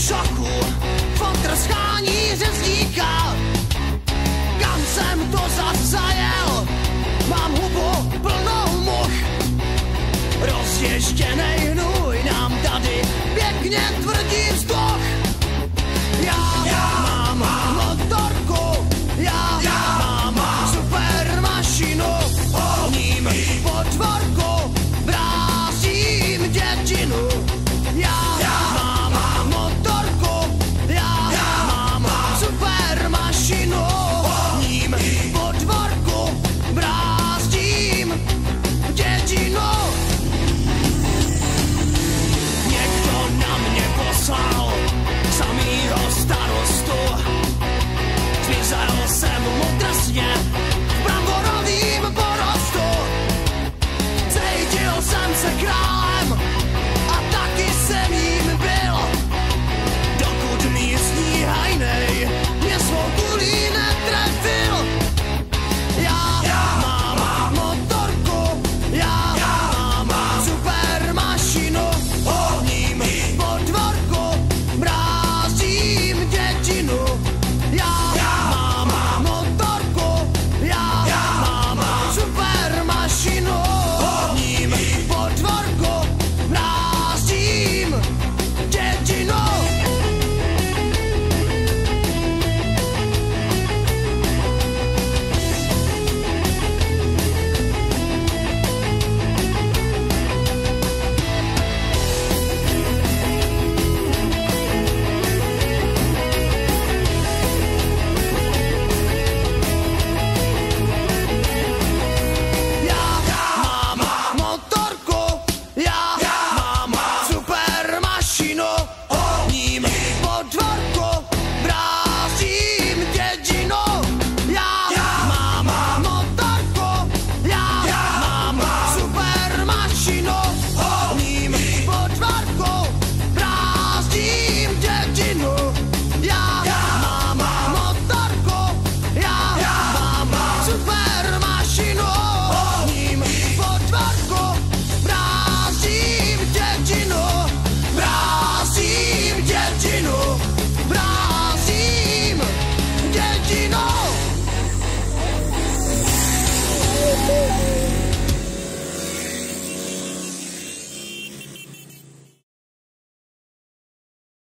šoku, fotr schání řezníka. Kam jsem to zas zajel? Mám hubu plnou much. Rozježděnej hnůj nám tady pěkně tvrdí vzduch. Já mám motorku, já mám super mašinu, ním potvorku vrázím dětinu. Já mám motorku, já mám super mašinu, ním potvorku vrázím dětinu. Někdo na mě poslal samýho starostu. Zmizel jsem mu drsně v bramborovým porostu. Cítil jsem se králem a taky jsem jím byl, dokud místní hajnej mě svou kulí netrefil. Já mám motorku, já mám super mašinu, ním potvorku brázím dětinu. Já mám motorku, já mám super mašinu, ním potvorku brázím dětinu. Ním potvorku